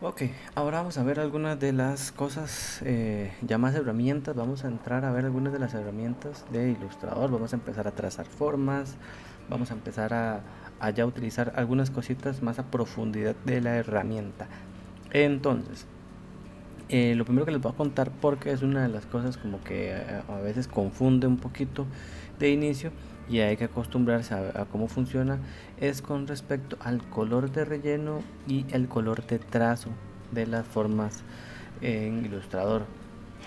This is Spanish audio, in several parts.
Ok, ahora vamos a ver algunas de las cosas, ya más herramientas. Vamos a entrar a ver algunas de las herramientas de Illustrator. Vamos a empezar a trazar formas, vamos a empezar a ya utilizar algunas cositas más a profundidad de la herramienta. Entonces, lo primero que les voy a contar, porque es una de las cosas como que a veces confunde un poquito de inicio y hay que acostumbrarse a cómo funciona, es con respecto al color de relleno y el color de trazo de las formas en Illustrator.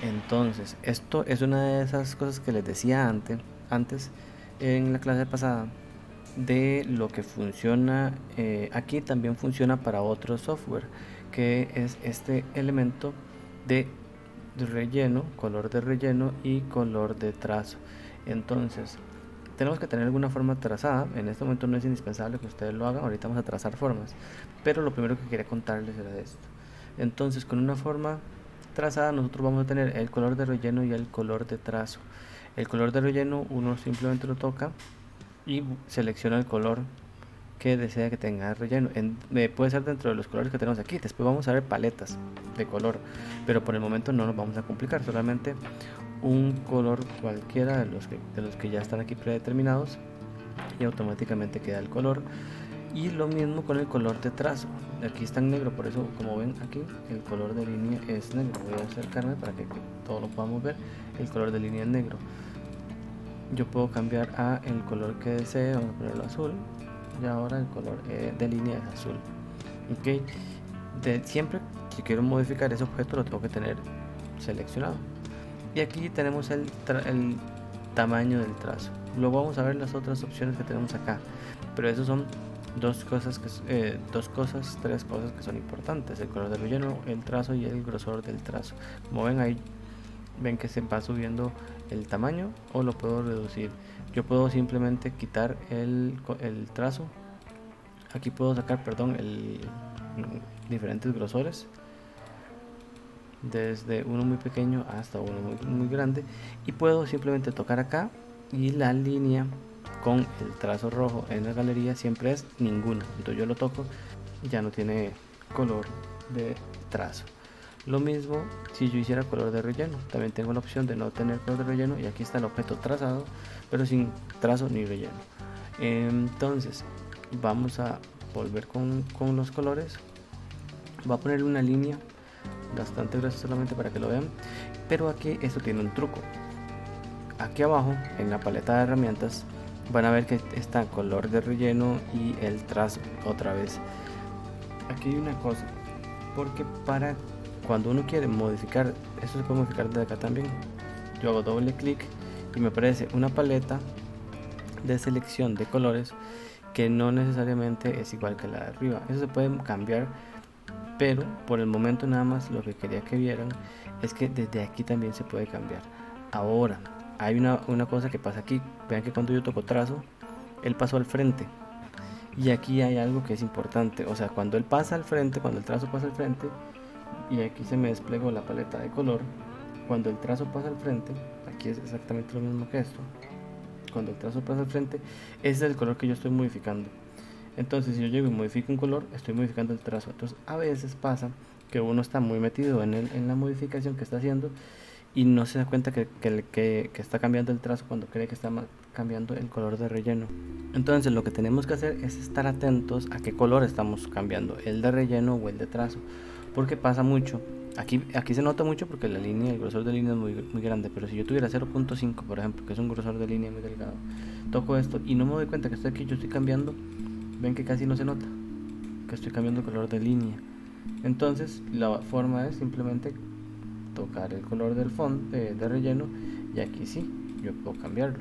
Entonces, esto es una de esas cosas que les decía antes en la clase pasada, de lo que funciona aquí también funciona para otro software, que es este elemento de relleno, color de relleno y color de trazo. Entonces, tenemos que tener alguna forma trazada. En este momento no es indispensable que ustedes lo hagan, ahorita vamos a trazar formas, pero lo primero que quería contarles era esto. Entonces, con una forma trazada nosotros vamos a tener el color de relleno y el color de trazo. El color de relleno uno simplemente lo toca y selecciona el color que desea que tenga relleno. Puede ser dentro de los colores que tenemos aquí. Después vamos a ver paletas de color, pero por el momento no nos vamos a complicar. Solamente un color cualquiera de los que ya están aquí predeterminados y automáticamente queda el color. Y lo mismo con el color de trazo. Aquí está en negro, por eso como ven aquí el color de línea es negro. Voy a acercarme para que todo lo podamos ver. El color de línea es negro. Yo puedo cambiar a el color que desee, vamos a ponerlo azul, y ahora el color de línea es azul. Ok, siempre que quiero modificar ese objeto lo tengo que tener seleccionado. Y aquí tenemos el tamaño del trazo. Luego vamos a ver las otras opciones que tenemos acá, pero esos son tres cosas que son importantes: el color del relleno, el trazo y el grosor del trazo. Como ven ahí, ven que se va subiendo el tamaño o lo puedo reducir. Yo puedo simplemente quitar el trazo. Aquí puedo sacar, perdón, diferentes grosores, desde uno muy pequeño hasta uno muy grande, y puedo simplemente tocar acá y la línea con el trazo rojo en la galería siempre es ninguna. Entonces yo lo toco, ya no tiene color de trazo. Lo mismo si yo hiciera color de relleno, también tengo la opción de no tener color de relleno y aquí está el objeto trazado, pero sin trazo ni relleno. Entonces vamos a volver con los colores. Voy a poner una línea bastante gruesa solamente para que lo vean, pero aquí esto tiene un truco. Aquí abajo en la paleta de herramientas van a ver que está color de relleno y el trazo otra vez. Aquí hay una cosa, porque para cuando uno quiere modificar, esto se puede modificar desde acá también. Yo hago doble clic y me aparece una paleta de selección de colores que no necesariamente es igual que la de arriba. Eso se puede cambiar, pero por el momento nada más lo que quería que vieran es que desde aquí también se puede cambiar. Ahora, hay una cosa que pasa aquí. Vean que cuando yo toco trazo, él pasó al frente. Y aquí hay algo que es importante. O sea, cuando él pasa al frente, cuando el trazo pasa al frente, y aquí se me desplegó la paleta de color, cuando el trazo pasa al frente, aquí es exactamente lo mismo que esto. Cuando el trazo pasa al frente, ese es el color que yo estoy modificando. Entonces, si yo llego y modifico un color, estoy modificando el trazo. Entonces, a veces pasa que uno está muy metido en la modificación que está haciendo y no se da cuenta que está cambiando el trazo cuando cree que está cambiando el color de relleno. Entonces, lo que tenemos que hacer es estar atentos a qué color estamos cambiando, el de relleno o el de trazo, porque pasa mucho. Aquí se nota mucho porque el grosor de línea es muy grande, pero si yo tuviera 0.5, por ejemplo, que es un grosor de línea muy delgado, toco esto y no me doy cuenta que estoy aquí, yo estoy cambiando. Ven que casi no se nota que estoy cambiando el color de línea. Entonces la forma es simplemente tocar el color del fondo de relleno y aquí sí, yo puedo cambiarlo.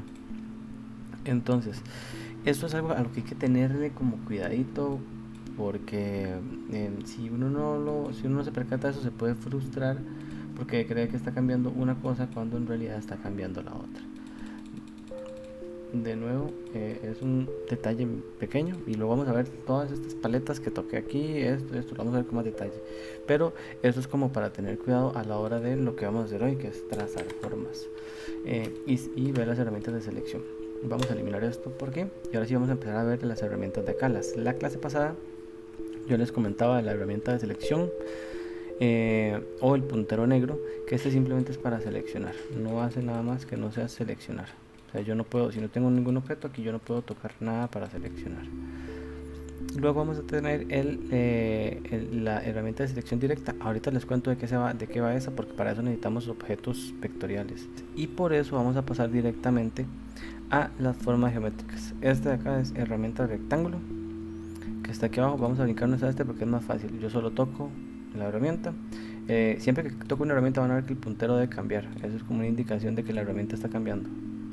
Entonces esto es algo a lo que hay que tenerle como cuidadito, porque si uno no se percata de eso, se puede frustrar porque cree que está cambiando una cosa cuando en realidad está cambiando la otra. De nuevo, es un detalle pequeño y luego vamos a ver todas estas paletas que toqué aquí, esto lo vamos a ver con más detalle, pero eso es como para tener cuidado a la hora de lo que vamos a hacer hoy, que es trazar formas y ver las herramientas de selección. Vamos a eliminar esto porque y ahora sí vamos a empezar a ver las herramientas de acá. La clase pasada yo les comentaba de la herramienta de selección o el puntero negro, que este simplemente es para seleccionar, no hace nada más que no sea seleccionar. O sea, yo no puedo, si no tengo ningún objeto aquí, yo no puedo tocar nada para seleccionar. Luego vamos a tener la herramienta de selección directa. Ahorita les cuento de qué va esa, porque para eso necesitamos objetos vectoriales. Y por eso vamos a pasar directamente a las formas geométricas. Este de acá es herramienta rectángulo, que está aquí abajo. Vamos a brincarnos a este porque es más fácil. Yo solo toco la herramienta. Siempre que toco una herramienta van a ver que el puntero debe cambiar. Eso es como una indicación de que la herramienta está cambiando.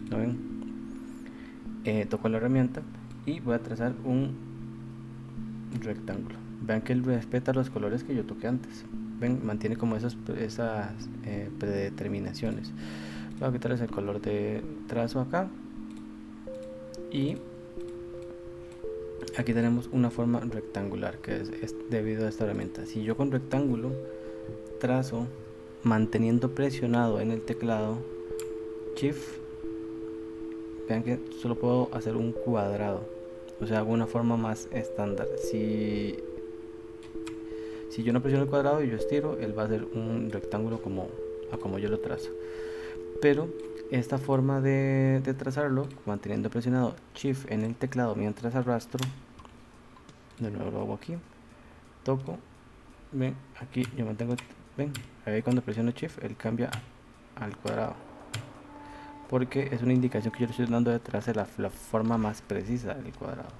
¿No ven? Toco la herramienta y voy a trazar un rectángulo. Vean que él respeta los colores que yo toqué antes. Ven, mantiene como esas predeterminaciones. Voy a quitarles el color de trazo acá. Y aquí tenemos una forma rectangular, que es debido a esta herramienta. Si yo con rectángulo trazo manteniendo presionado en el teclado Shift, vean que solo puedo hacer un cuadrado. O sea, hago una forma más estándar. Si yo no presiono el cuadrado y yo estiro, él va a hacer un rectángulo como yo lo trazo. Pero esta forma de trazarlo, manteniendo presionado Shift en el teclado mientras arrastro, de nuevo lo hago aquí, toco, ven, aquí yo mantengo, ven, ahí cuando presiono Shift, él cambia al cuadrado. Porque es una indicación que yo le estoy dando detrás de la forma más precisa del cuadrado.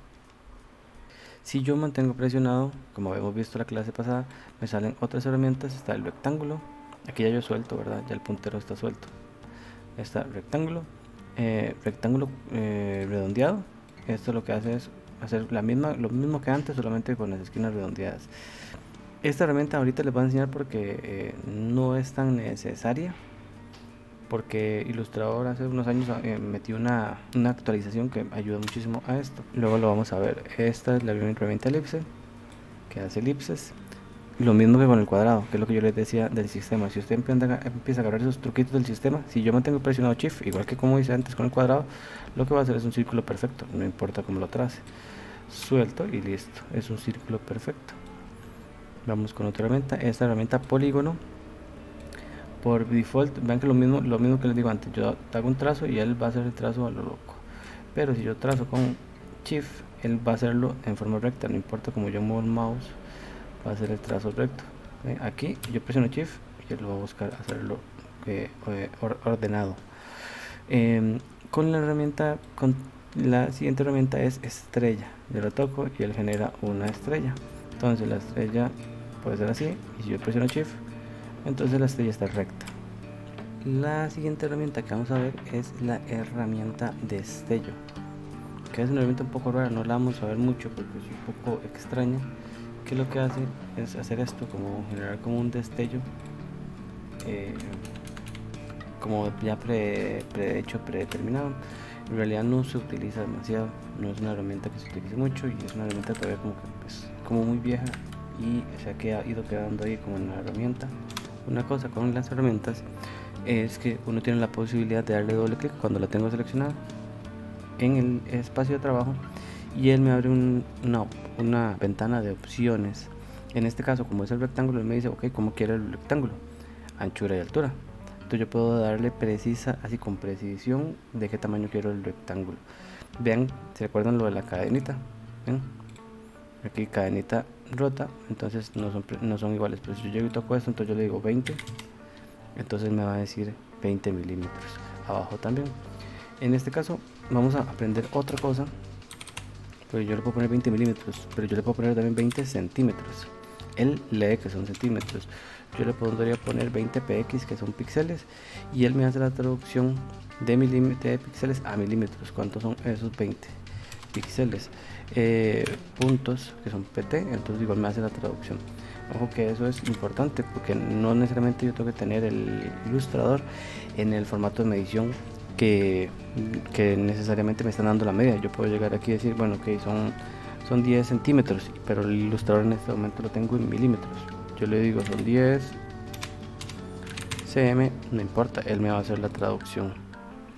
Si yo mantengo presionado, como hemos visto la clase pasada, me salen otras herramientas. Está el rectángulo, aquí ya yo suelto, ¿verdad? Ya el puntero está suelto. Está rectángulo, redondeado. Esto lo que hace es hacer lo mismo que antes, solamente con las esquinas redondeadas. Esta herramienta ahorita les voy a enseñar porque no es tan necesaria, porque Illustrator hace unos años metió una actualización que ayuda muchísimo a esto. Luego lo vamos a ver. Esta es la herramienta elipse, que hace elipses. Lo mismo que con el cuadrado, que es lo que yo les decía del sistema. Si usted empieza a agarrar esos truquitos del sistema, si yo mantengo presionado Shift, igual que como hice antes con el cuadrado, lo que va a hacer es un círculo perfecto, no importa cómo lo trace. Suelto y listo, es un círculo perfecto. Vamos con otra herramienta, esta herramienta polígono. Por default, vean que lo mismo que les digo antes, yo hago un trazo y él va a hacer el trazo a lo loco. Pero si yo trazo con Shift, él va a hacerlo en forma recta, no importa como yo muevo el mouse, va a hacer el trazo recto. Aquí yo presiono Shift y él va a buscar hacerlo ordenado. Con la siguiente herramienta es estrella. Yo lo toco y él genera una estrella. Entonces la estrella puede ser así, y si yo presiono Shift, entonces la estrella está recta. La siguiente herramienta que vamos a ver es la herramienta destello, que es una herramienta un poco rara, no la vamos a ver mucho porque es un poco extraña. Que lo que hace es hacer esto, como generar como un destello, como ya predeterminado. En realidad no se utiliza demasiado, no es una herramienta que se utilice mucho y es una herramienta todavía como muy vieja y se ha ido quedando ahí como en la herramienta. Una cosa con las herramientas es que uno tiene la posibilidad de darle doble clic cuando la tengo seleccionada en el espacio de trabajo y él me abre una ventana de opciones. En este caso, como es el rectángulo, él me dice, ok, ¿cómo quiere el rectángulo? Anchura y altura. Entonces yo puedo darle así con precisión de qué tamaño quiero el rectángulo. Vean, ¿se recuerdan lo de la cadenita? ¿Ven? Aquí cadenita rota, entonces no son iguales, pero si yo llego y toco esto, entonces yo le digo 20, entonces me va a decir 20 milímetros. Abajo también. En este caso vamos a aprender otra cosa, pues yo le puedo poner 20 milímetros, pero yo le puedo poner también 20 centímetros. Él lee que son centímetros. Yo le podría poner 20 px, que son píxeles, y él me hace la traducción de píxeles a milímetros. ¿Cuántos son esos 20 píxeles? Puntos, que son pt, entonces igual me hace la traducción. Ojo que eso es importante porque no necesariamente yo tengo que tener el ilustrador en el formato de medición que necesariamente me están dando la media. Yo puedo llegar aquí y decir, bueno, ok, son 10 centímetros, pero el ilustrador en este momento lo tengo en milímetros. Yo le digo son 10 cm, no importa, él me va a hacer la traducción.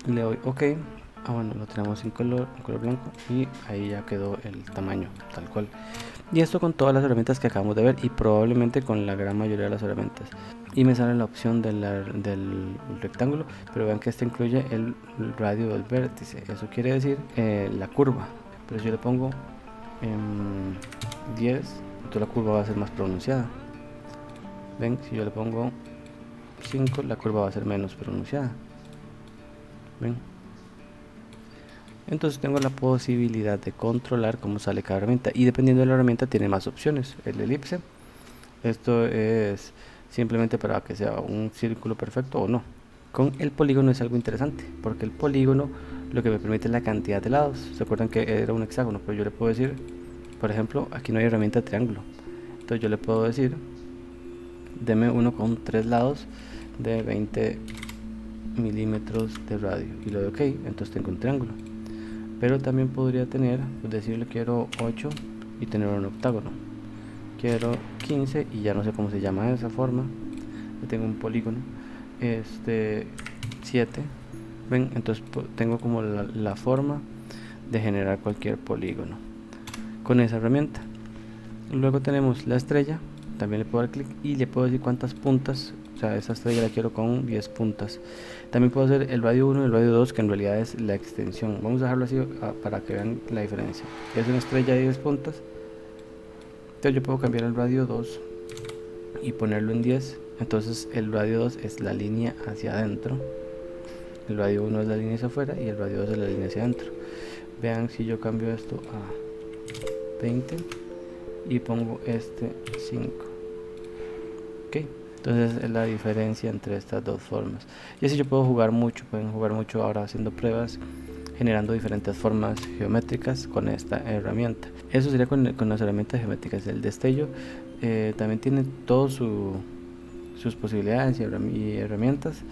Le doy ok. Bueno, lo tenemos en color blanco y ahí ya quedó el tamaño tal cual. Y esto con todas las herramientas que acabamos de ver y probablemente con la gran mayoría de las herramientas. Y me sale la opción del rectángulo, pero vean que este incluye el radio del vértice. Eso quiere decir la curva. Pero si yo le pongo 10, entonces la curva va a ser más pronunciada. Ven, si yo le pongo 5, la curva va a ser menos pronunciada. ¿Ven? Entonces tengo la posibilidad de controlar cómo sale cada herramienta, y dependiendo de la herramienta tiene más opciones. El elipse, esto es simplemente para que sea un círculo perfecto o no. Con el polígono es algo interesante, porque el polígono lo que me permite es la cantidad de lados. ¿Se acuerdan que era un hexágono? Pero yo le puedo decir, por ejemplo, aquí no hay herramienta de triángulo, entonces yo le puedo decir, deme uno con 3 lados de 20 milímetros de radio, y le doy OK, entonces tengo un triángulo. Pero también podría tener, decirle quiero 8 y tener un octágono, quiero 15 y ya no sé cómo se llama esa forma, tengo un polígono, 7, ven, entonces tengo como la forma de generar cualquier polígono con esa herramienta. Luego tenemos la estrella, también le puedo dar clic y le puedo decir cuántas puntas. O sea, esa estrella la quiero con 10 puntas. También puedo hacer el radio 1 y el radio 2, que en realidad es la extensión. Vamos a dejarlo así para que vean la diferencia. Es una estrella de 10 puntas. Entonces yo puedo cambiar el radio 2 y ponerlo en 10. Entonces el radio 2 es la línea hacia adentro, el radio 1 es la línea hacia afuera y el radio 2 es la línea hacia adentro. Vean, si yo cambio esto a 20 y pongo 5. Ok, entonces es la diferencia entre estas dos formas. Y así yo puedo jugar mucho, pueden jugar mucho ahora haciendo pruebas, generando diferentes formas geométricas con esta herramienta. Eso sería con las herramientas geométricas. El destello también tiene todas sus posibilidades y herramientas,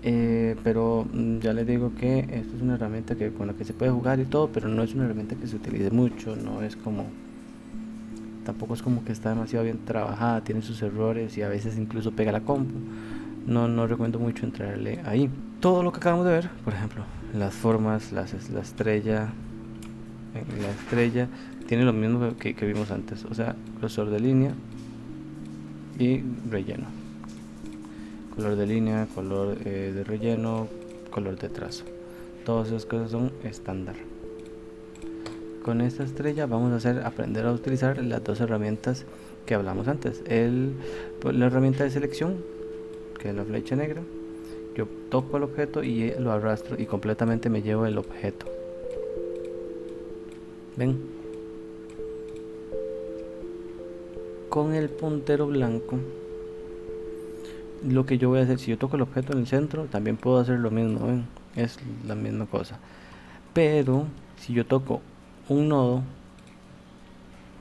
pero ya les digo que esto es una herramienta con la que se puede jugar y todo, pero no es una herramienta que se utilice mucho, no es como, tampoco es como que está demasiado bien trabajada, tiene sus errores y a veces incluso pega la compu. No recomiendo mucho entrarle ahí. Todo lo que acabamos de ver, por ejemplo, las formas, la estrella tiene lo mismo que vimos antes, o sea, grosor de línea y relleno, color de línea, color de relleno, color de trazo. Todas esas cosas son estándar. Con esta estrella vamos a aprender a utilizar las dos herramientas que hablamos antes. La herramienta de selección, que es la flecha negra. Yo toco el objeto y lo arrastro y completamente me llevo el objeto. ¿Ven? Con el puntero blanco, lo que yo voy a hacer, si yo toco el objeto en el centro, también puedo hacer lo mismo, ¿ven? Es la misma cosa. Pero si yo toco un nodo,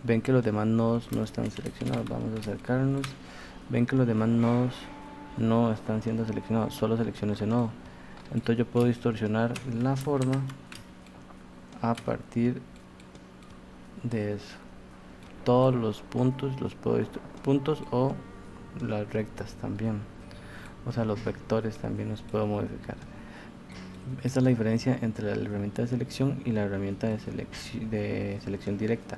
ven que los demás nodos no están seleccionados. Vamos a acercarnos. Ven que los demás nodos no están siendo seleccionados, solo selecciono ese nodo. Entonces yo puedo distorsionar la forma a partir de eso. Todos los puntos los puedo puntos o las rectas también, o sea, los vectores también los puedo modificar. Esta es la diferencia entre la herramienta de selección y la herramienta de selección directa.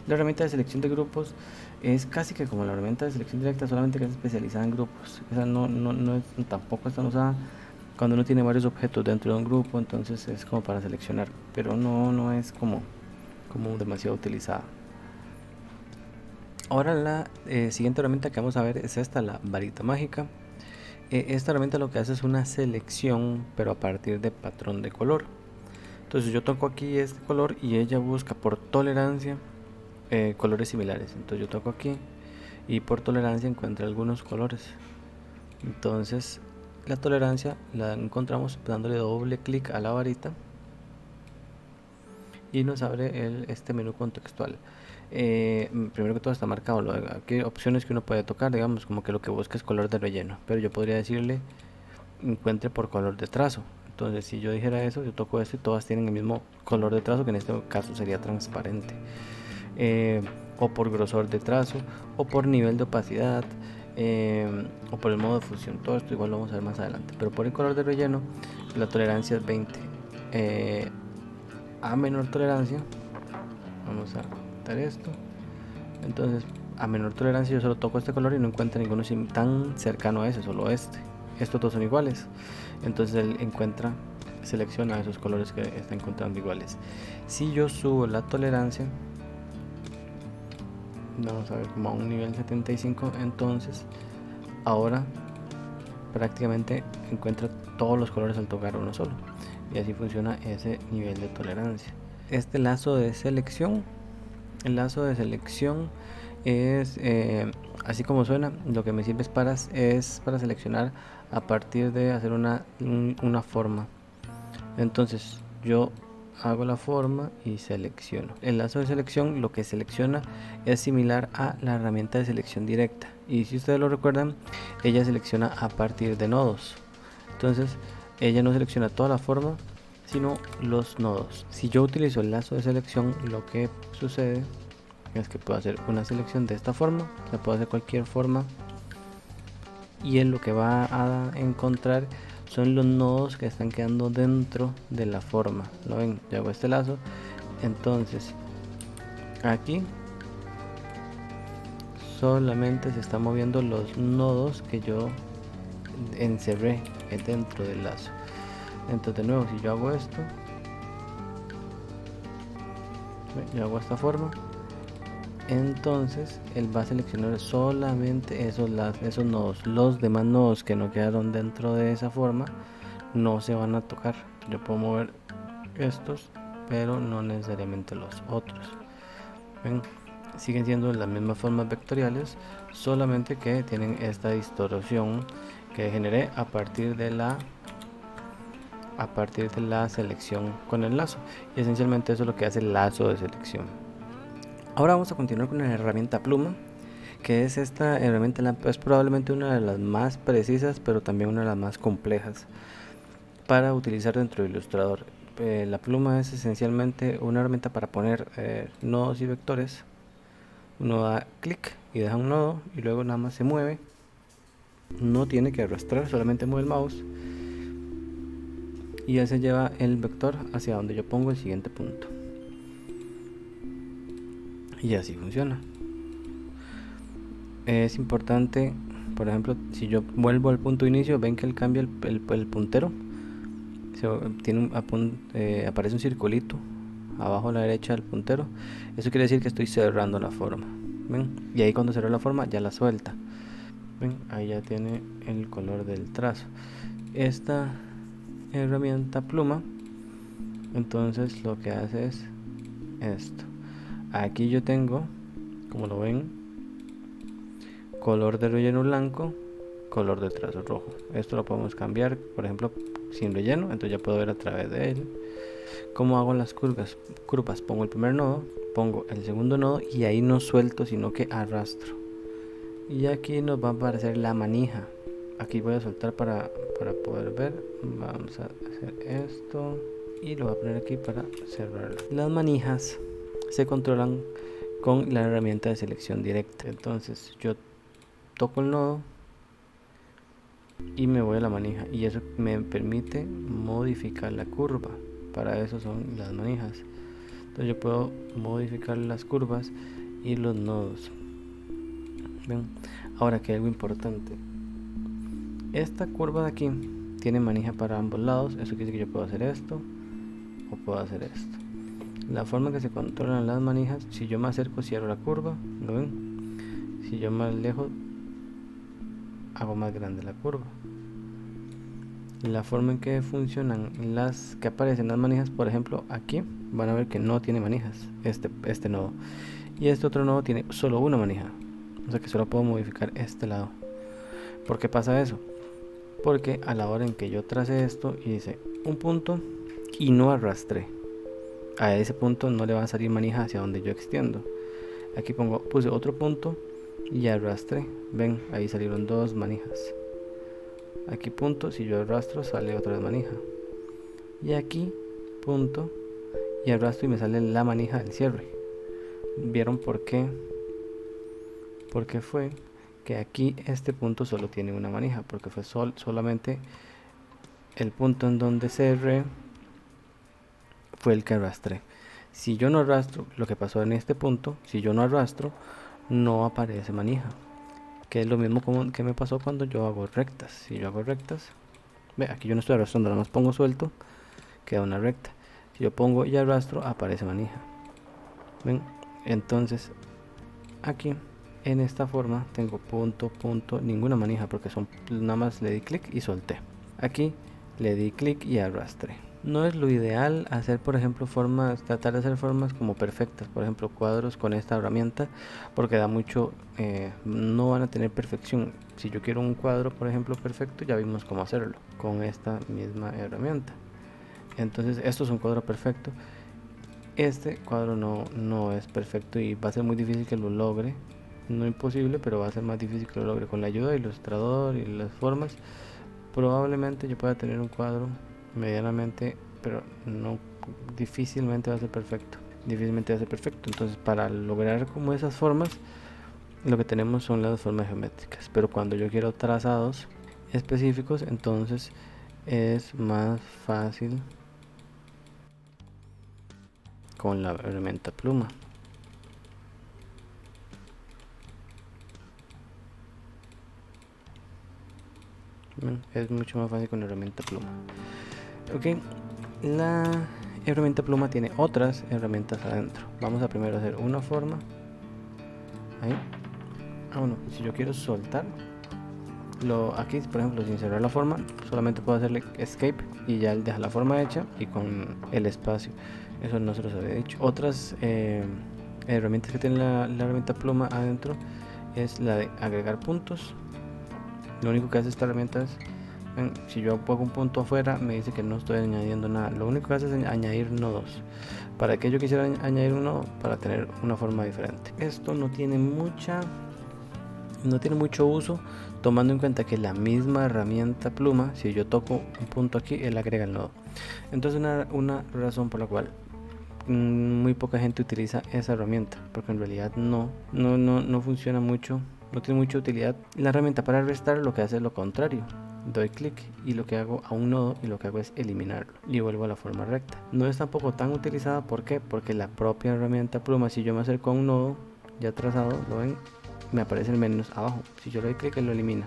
La herramienta de selección de grupos es casi que como la herramienta de selección directa, solamente que es especializada en grupos. Esa tampoco es tan usada cuando uno tiene varios objetos dentro de un grupo, entonces es como para seleccionar, pero no es como demasiado utilizada. Ahora la siguiente herramienta que vamos a ver es esta, la varita mágica. Esta herramienta lo que hace es una selección, pero a partir de patrón de color. Entonces yo toco aquí este color y ella busca por tolerancia colores similares. Entonces yo toco aquí y por tolerancia encuentra algunos colores. Entonces la tolerancia la encontramos dándole doble clic a la varita y nos abre este menú contextual. Primero que todo está marcado aquí opciones que uno puede tocar, digamos como que lo que busca es color de relleno, pero yo podría decirle encuentre por color de trazo. Entonces si yo dijera eso, yo toco esto y todas tienen el mismo color de trazo, que en este caso sería transparente, o por grosor de trazo, o por nivel de opacidad, o por el modo de fusión. Todo esto igual lo vamos a ver más adelante, pero por el color de relleno la tolerancia es 20. A menor tolerancia, vamos a quitar esto Entonces, a menor tolerancia yo solo toco este color y no encuentra ninguno tan cercano a ese, solo este. Estos dos son iguales, entonces él selecciona esos colores que está encontrando iguales. Si yo subo la tolerancia, vamos a ver, como a un nivel 75, entonces ahora prácticamente encuentra todos los colores al tocar uno solo, y así funciona ese nivel de tolerancia. Este lazo de selección, el lazo de selección es así como suena. Lo que me sirve es para seleccionar a partir de hacer una forma. Entonces yo hago la forma y selecciono. El lazo de selección lo que selecciona es similar a la herramienta de selección directa, y si ustedes lo recuerdan, ella selecciona a partir de nodos. Entonces ella no selecciona toda la forma, sino los nodos. Si yo utilizo el lazo de selección, lo que sucede es que puedo hacer una selección de esta forma, se puede hacer cualquier forma, y él lo que va a encontrar son los nodos que están quedando dentro de la forma. ¿Lo ven? Yo hago este lazo, entonces aquí solamente se están moviendo los nodos que yo encerré dentro del lazo. Entonces de nuevo, si yo hago esto, yo hago esta forma, entonces él va a seleccionar solamente esos nodos. Los demás nodos que no quedaron dentro de esa forma no se van a tocar. Yo puedo mover estos, pero no necesariamente los otros. ¿Ven? Siguen siendo las mismas formas vectoriales, solamente que tienen esta distorsión que generé a partir de la selección con el lazo, y esencialmente eso es lo que hace el lazo de selección. Ahora vamos a continuar con la herramienta pluma, que es esta herramienta, es probablemente una de las más precisas, pero también una de las más complejas para utilizar dentro de Illustrator. La pluma es esencialmente una herramienta para poner nodos y vectores. Uno da clic y deja un nodo, y luego nada más se mueve, no tiene que arrastrar, solamente mueve el mouse y ya se lleva el vector hacia donde yo pongo el siguiente punto, y así funciona. Es importante, por ejemplo, si yo vuelvo al punto de inicio, ven que él cambia el puntero, aparece un circulito abajo a la derecha del puntero. Eso quiere decir que estoy cerrando la forma, ¿ven? Y ahí cuando cerró la forma ya la suelta, ¿ven? Ahí ya tiene el color del trazo. Esta herramienta pluma entonces lo que hace es esto. Aquí yo tengo, como lo ven, color de relleno blanco, color de trazo rojo. Esto lo podemos cambiar, por ejemplo, sin relleno, entonces ya puedo ver a través de él. ¿Cómo hago las curvas? Pongo el primer nodo, pongo el segundo nodo, y ahí no suelto, sino que arrastro. Y aquí nos va a aparecer la manija. Aquí voy a soltar para poder ver. Vamos a hacer esto y lo voy a poner aquí para cerrarlo. Las manijas se controlan con la herramienta de selección directa. Entonces yo toco el nodo y me voy a la manija, y eso me permite modificar la curva. Para eso son las manijas. Entonces yo puedo modificar las curvas y los nodos. ¿Ven? Ahora que hay algo importante, esta curva de aquí tiene manija para ambos lados. Eso quiere decir que yo puedo hacer esto o puedo hacer esto. La forma que se controlan las manijas: si yo me acerco, cierro la curva, ¿lo ven? Si yo me alejo, hago más grande la curva. La forma en que funcionan las que aparecen las manijas, por ejemplo, aquí van a ver que no tiene manijas este nodo, y este otro nodo tiene solo una manija, o sea que solo puedo modificar este lado. ¿Por qué pasa eso? Porque a la hora en que yo trace esto y hice un punto y no arrastré, a ese punto no le va a salir manija hacia donde yo extiendo. Aquí puse otro punto y arrastré, ven, ahí salieron dos manijas. Aquí punto, si yo arrastro sale otra manija, y aquí punto y arrastro y me sale la manija del cierre. ¿Vieron por qué? Porque fue que aquí este punto solo tiene una manija, porque fue solamente el punto en donde cerré fue el que arrastré. Si yo no arrastro, lo que pasó en este punto, si yo no arrastro, no aparece manija, que es lo mismo como que me pasó cuando yo hago rectas. Si yo hago rectas, ve, aquí yo no estoy arrastrando, nada más pongo suelto, queda una recta. Si yo pongo y arrastro, aparece manija. ¿Ven? Entonces aquí en esta forma tengo punto, punto, ninguna manija porque son nada más le di clic y solté. Aquí le di clic y arrastré. No es lo ideal hacer, por ejemplo, formas, tratar de hacer formas como perfectas, por ejemplo, cuadros con esta herramienta, porque da mucho, no van a tener perfección. Si yo quiero un cuadro, por ejemplo, perfecto, ya vimos cómo hacerlo con esta misma herramienta. Entonces, esto es un cuadro perfecto. Este cuadro no es perfecto y va a ser muy difícil que lo logre. No imposible, pero va a ser más difícil que lo logre. Con la ayuda del ilustrador y las formas, probablemente yo pueda tener un cuadro medianamente, pero no, difícilmente va a ser perfecto. Difícilmente va a ser perfecto. Entonces, para lograr como esas formas, lo que tenemos son las formas geométricas. Pero cuando yo quiero trazados específicos, entonces es más fácil con la herramienta pluma. Es mucho más fácil con la herramienta pluma. Ok, la herramienta pluma tiene otras herramientas adentro. Vamos a primero hacer una forma. Ahí. Bueno, si yo quiero soltar, aquí por ejemplo sin cerrar la forma, solamente puedo hacerle escape y ya él deja la forma hecha y con el espacio. Eso no se los había dicho. Otras herramientas que tiene la herramienta pluma adentro es la de agregar puntos. Lo único que hace esta herramienta es, si yo pongo un punto afuera, me dice que no estoy añadiendo nada. Lo único que hace es añadir nodos. ¿Para qué yo quisiera añadir un nodo? Para tener una forma diferente. Esto no tiene mucho uso, tomando en cuenta que la misma herramienta pluma, si yo toco un punto aquí, él agrega el nodo. Entonces una razón por la cual muy poca gente utiliza esa herramienta, porque en realidad no funciona mucho, no tiene mucha utilidad. La herramienta para restar lo que hace es lo contrario. Doy clic y lo que hago a un nodo y lo que hago es eliminarlo y vuelvo a la forma recta. No es tampoco tan utilizada, ¿por qué? Porque la propia herramienta pluma, si yo me acerco a un nodo ya trazado, lo ven, me aparece el menos abajo. Si yo le doy clic, él lo elimina.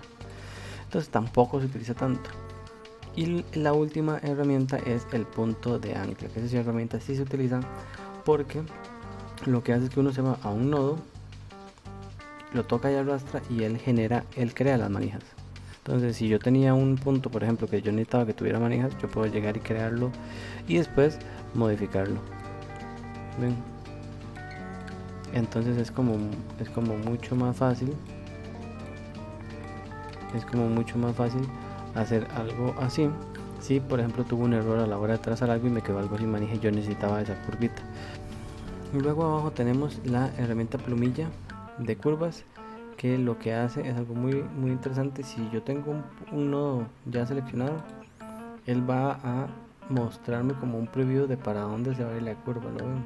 Entonces tampoco se utiliza tanto. Y la última herramienta es el punto de ancla, que esa herramienta sí se utiliza porque lo que hace es que uno se va a un nodo, lo toca y arrastra y él crea las manijas. Entonces si yo tenía un punto, por ejemplo, que yo necesitaba que tuviera manijas, yo puedo llegar y crearlo y después modificarlo. ¿Ven? Entonces es como mucho más fácil. Es como mucho más fácil hacer algo así. Si por ejemplo tuve un error a la hora de trazar algo y me quedó algo sin manija y yo necesitaba esa curvita. Y luego abajo tenemos la herramienta plumilla de curvas, que lo que hace es algo muy interesante. Si yo tengo un nodo ya seleccionado, él va a mostrarme como un preview de para dónde se va a ir la curva, ¿lo ven?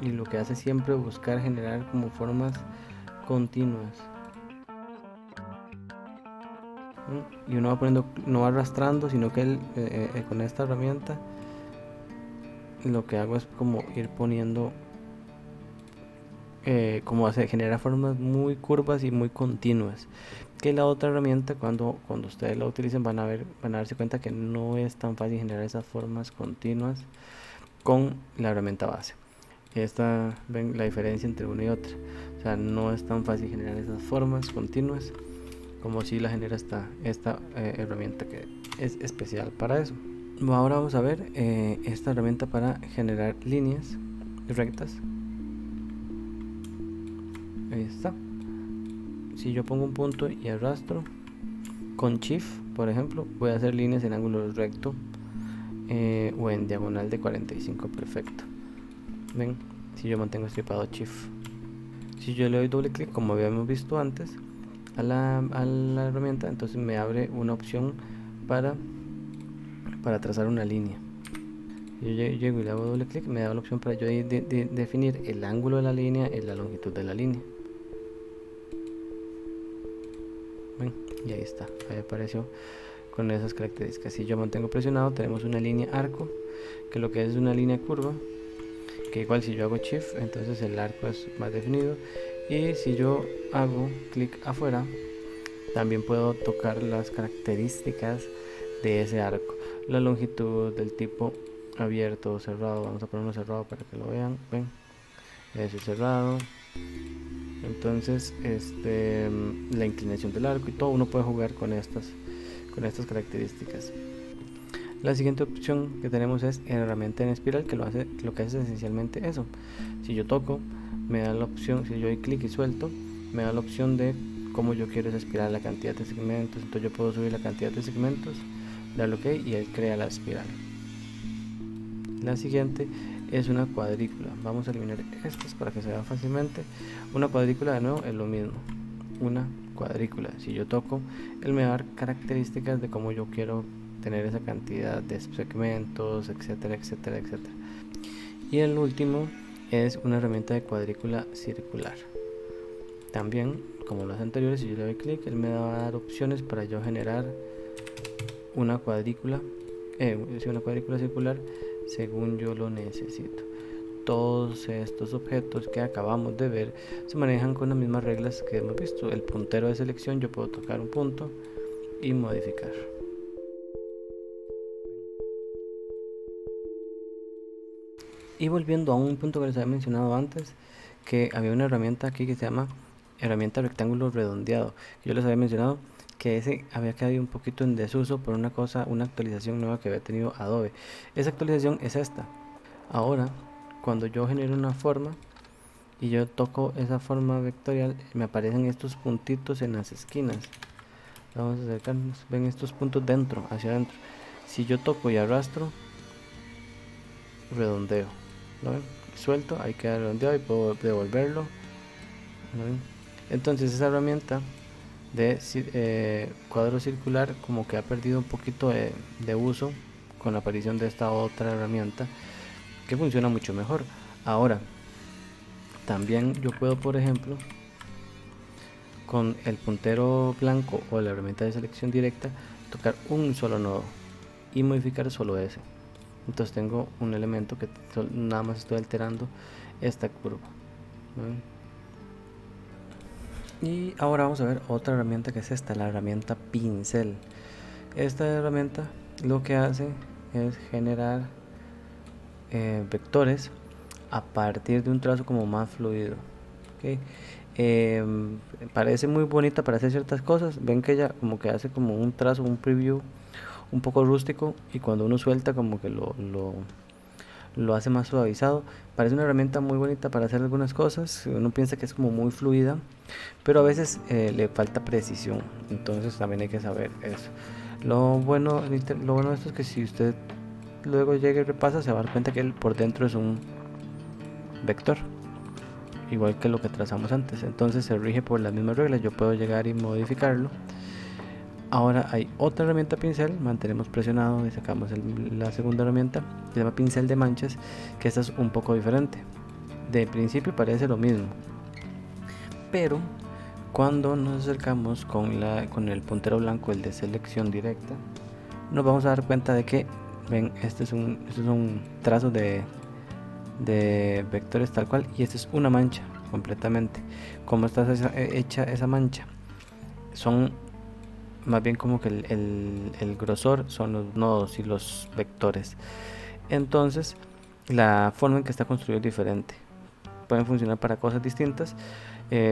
Y lo que hace siempre es buscar generar como formas continuas. Y uno va poniendo, no va arrastrando, sino que él, con esta herramienta lo que hago es como ir poniendo, como genera formas muy curvas y muy continuas, que la otra herramienta cuando ustedes la utilicen van a darse cuenta que no es tan fácil generar esas formas continuas con la herramienta base. Ven la diferencia entre una y otra, o sea, no es tan fácil generar esas formas continuas como si la genera esta herramienta que es especial para eso. Ahora vamos a ver esta herramienta para generar líneas rectas. Ahí está. Si yo pongo un punto y arrastro con Shift, por ejemplo, voy a hacer líneas en ángulo recto o en diagonal de 45, perfecto. Ven, si yo mantengo estripado Shift. Si yo le doy doble clic, como habíamos visto antes, a la herramienta, entonces me abre una opción para trazar una línea. Yo llego y le hago doble clic, me da la opción para yo definir el ángulo de la línea y la longitud de la línea. Ven, y ahí está, ahí apareció con esas características. Si yo mantengo presionado, tenemos una línea arco, que lo que es una línea curva, que igual si yo hago shift, entonces el arco es más definido, y si yo hago clic afuera, también puedo tocar las características de ese arco, la longitud, del tipo abierto o cerrado. Vamos a ponerlo cerrado para que lo vean. Ven, ese cerrado. Entonces la inclinación del arco y todo, uno puede jugar con estas características. La siguiente opción que tenemos es herramienta en espiral, que lo que hace es esencialmente eso. Si yo toco, me da la opción, si yo doy clic y suelto, me da la opción de cómo yo quiero esa espiral, la cantidad de segmentos. Entonces yo puedo subir la cantidad de segmentos, darle OK y él crea la espiral. La siguiente es una cuadrícula. Vamos a eliminar estas para que se vea fácilmente. Una cuadrícula, de nuevo, es lo mismo, una cuadrícula. Si yo toco, él me va a dar características de cómo yo quiero tener esa cantidad de segmentos, etcétera, etcétera, etcétera. Y el último es una herramienta de cuadrícula circular. También, como las anteriores, si yo le doy clic, él me va a dar opciones para yo generar una cuadrícula circular según yo lo necesito. Todos estos objetos que acabamos de ver se manejan con las mismas reglas que hemos visto. El puntero de selección, yo puedo tocar un punto y modificar. Y volviendo a un punto que les había mencionado antes, que había una herramienta aquí que se llama herramienta rectángulo redondeado. Yo les había mencionado que ese había quedado un poquito en desuso por una actualización nueva que había tenido Adobe. Esa actualización es esta. Ahora, cuando yo genero una forma y yo toco esa forma vectorial, me aparecen estos puntitos en las esquinas. Vamos a acercarnos, ven estos puntos hacia adentro. Si yo toco y arrastro, redondeo, ¿no ven? Suelto, ahí queda redondeado y puedo devolverlo, ¿no ven? Entonces esa herramienta de cuadro circular como que ha perdido un poquito de uso con la aparición de esta otra herramienta que funciona mucho mejor. Ahora también yo puedo, por ejemplo, con el puntero blanco o la herramienta de selección directa, tocar un solo nodo y modificar solo ese. Entonces tengo un elemento que nada más estoy alterando esta curva, ¿no? Y ahora vamos a ver otra herramienta, que es esta, la herramienta pincel. Esta herramienta lo que hace es generar vectores a partir de un trazo como más fluido, ¿okay? Parece muy bonita para hacer ciertas cosas. Ven que ella como que hace como un trazo, un preview un poco rústico, y cuando uno suelta como que lo hace más suavizado. Parece una herramienta muy bonita para hacer algunas cosas. Uno piensa que es como muy fluida, pero a veces le falta precisión, entonces también hay que saber eso. Lo bueno de esto es que si usted luego llega y repasa, se va a dar cuenta que por dentro es un vector, igual que lo que trazamos antes. Entonces se rige por las mismas reglas. Yo puedo llegar y modificarlo. Ahora hay otra herramienta pincel, mantenemos presionado y sacamos la segunda herramienta, que se llama pincel de manchas, que esta es un poco diferente. De principio parece lo mismo, pero cuando nos acercamos con el puntero blanco, el de selección directa, nos vamos a dar cuenta de que, ven, este es un trazo de vectores tal cual, y esta es una mancha completamente. ¿Cómo está hecha esa mancha? Son más bien como que el grosor son los nodos y los vectores. Entonces la forma en que está construido es diferente. Pueden funcionar para cosas distintas.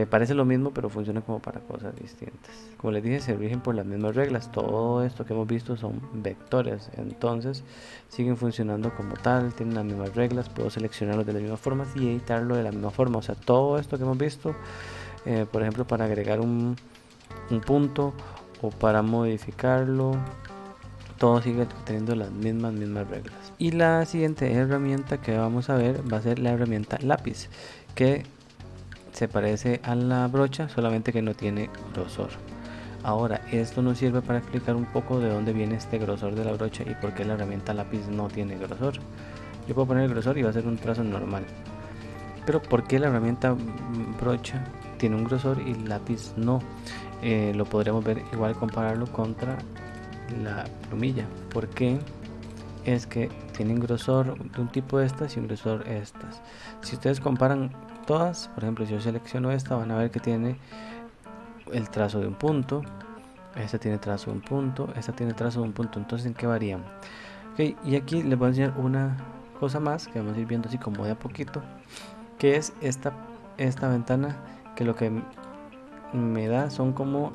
Parece lo mismo, pero funciona como para cosas distintas. Como les dije, se rigen por las mismas reglas. Todo esto que hemos visto son vectores, entonces siguen funcionando como tal, tienen las mismas reglas. Puedo seleccionarlos de las mismas formas y editarlo de la misma forma. O sea, todo esto que hemos visto, por ejemplo, para agregar un punto o para modificarlo, todo sigue teniendo las mismas reglas. Y la siguiente herramienta que vamos a ver va a ser la herramienta lápiz, que se parece a la brocha, solamente que no tiene grosor. Ahora, esto nos sirve para explicar un poco de dónde viene este grosor de la brocha y por qué la herramienta lápiz no tiene grosor. Yo puedo poner el grosor y va a ser un trazo normal, pero ¿por qué la herramienta brocha tiene un grosor y el lápiz no? Lo podríamos ver igual, compararlo contra la plumilla, porque es que tienen grosor de un tipo de estas y un grosor estas. Si ustedes comparan todas, por ejemplo, si yo selecciono esta, van a ver que tiene el trazo de un punto, esta tiene trazo de un punto, esta tiene trazo de un punto. Entonces, ¿en qué varían? Ok, y aquí les voy a enseñar una cosa más que vamos a ir viendo así como de a poquito, que es esta ventana, que lo que me da son como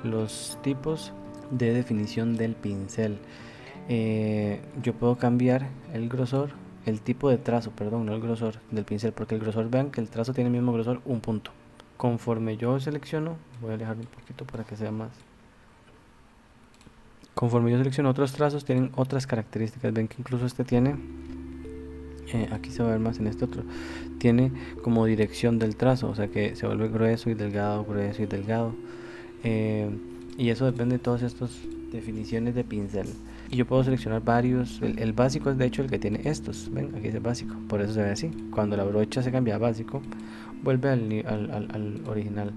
los tipos de definición del pincel. Yo puedo cambiar el grosor, el tipo de trazo, perdón, no el grosor del pincel, porque el grosor, vean que el trazo tiene el mismo grosor, un punto. Conforme yo selecciono, voy a alejar un poquito para que sea más. Conforme yo selecciono otros trazos, tienen otras características. Ven que incluso este tiene, aquí se va a ver más en este otro, tiene como dirección del trazo, o sea que se vuelve grueso y delgado, grueso y delgado. Y eso depende de todas estas definiciones de pincel. Y yo puedo seleccionar varios. El básico es de hecho el que tiene estos. Ven, aquí es el básico, por eso se ve así. Cuando la brocha se cambia a básico, vuelve al original.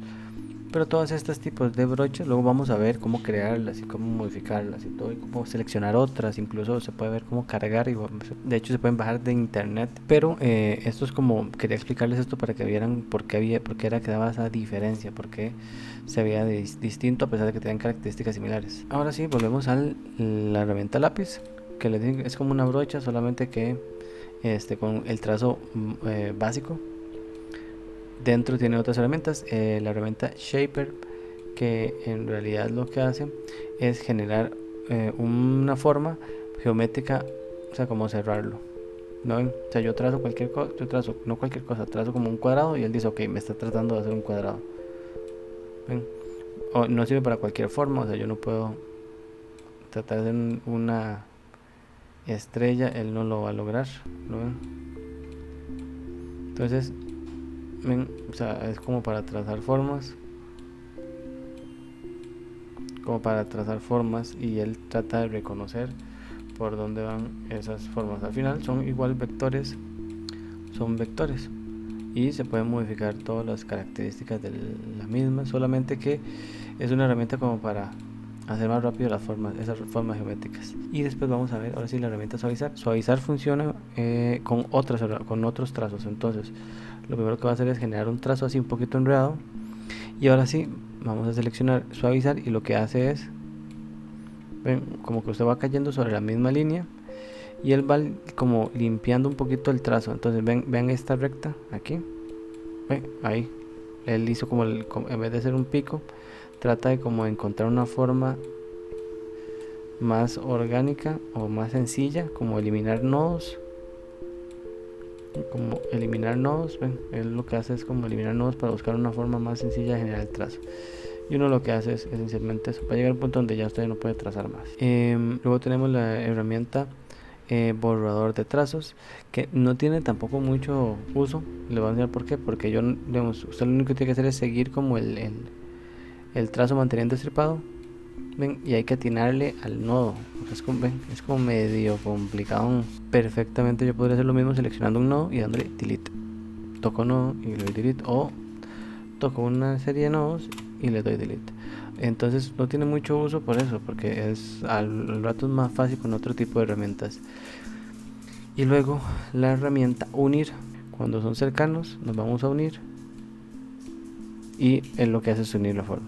Pero todos estos tipos de brochas luego vamos a ver cómo crearlas y cómo modificarlas y todo, y cómo seleccionar otras. Incluso se puede ver cómo cargar, y de hecho se pueden bajar de internet. Pero esto es como, quería explicarles esto para que vieran por qué era que daba esa diferencia, por qué se veía distinto a pesar de que tenían características similares. Ahora sí, volvemos a la herramienta lápiz, que les digo es como una brocha, solamente que con el trazo básico. Dentro tiene otras herramientas, la herramienta Shaper, que en realidad lo que hace es generar una forma geométrica, o sea, como cerrarlo, ¿no ven? O sea, yo trazo cualquier cosa, no cualquier cosa, trazo como un cuadrado y él dice, ok, me está tratando de hacer un cuadrado. ¿Ven? O no sirve para cualquier forma, o sea, yo no puedo tratar de hacer una estrella, él no lo va a lograr, ¿no ven? Entonces, o sea, es como para trazar formas, y él trata de reconocer por dónde van esas formas. Al final son igual vectores, y se pueden modificar todas las características de la misma, solamente que es una herramienta como para hacer más rápido esas formas geométricas. Y después vamos a ver ahora sí la herramienta suavizar funciona con otros trazos. Entonces lo primero que va a hacer es generar un trazo así un poquito enredado, y ahora sí vamos a seleccionar suavizar, y lo que hace es, ven, como que usted va cayendo sobre la misma línea y él va como limpiando un poquito el trazo. Entonces vean esta recta aquí, ven, ahí él hizo como en vez de hacer un pico, trata de como encontrar una forma más orgánica o más sencilla, como eliminar nodos. Ven, él lo que hace es como eliminar nodos para buscar una forma más sencilla de generar el trazo. Y uno lo que hace es esencialmente eso, para llegar a un punto donde ya usted no puede trazar más. Luego tenemos la herramienta borrador de trazos, que no tiene tampoco mucho uso. Le voy a enseñar por qué, porque usted lo único que tiene que hacer es seguir como el trazo manteniendo estripado. Ven, y hay que atinarle al nodo. Es como medio complicado. Perfectamente yo podría hacer lo mismo seleccionando un nodo y dándole delete. Toco nodo y le doy delete, o toco una serie de nodos y le doy delete. Entonces no tiene mucho uso por eso, porque al rato es más fácil con otro tipo de herramientas. Y luego la herramienta unir. Cuando son cercanos nos vamos a unir, y es lo que hace es unir la forma.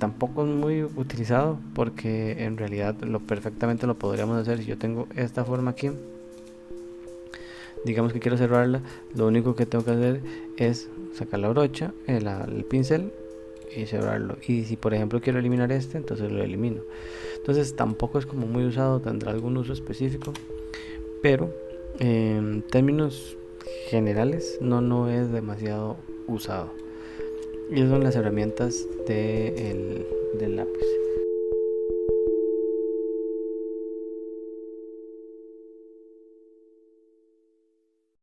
Tampoco es muy utilizado, porque en realidad perfectamente lo podríamos hacer. Si yo tengo esta forma aquí, digamos que quiero cerrarla, lo único que tengo que hacer es sacar la brocha, el pincel, y cerrarlo. Y si por ejemplo quiero eliminar entonces lo elimino. Entonces tampoco es como muy usado, tendrá algún uso específico, pero en términos generales no es demasiado usado. Y esas son las herramientas del lápiz.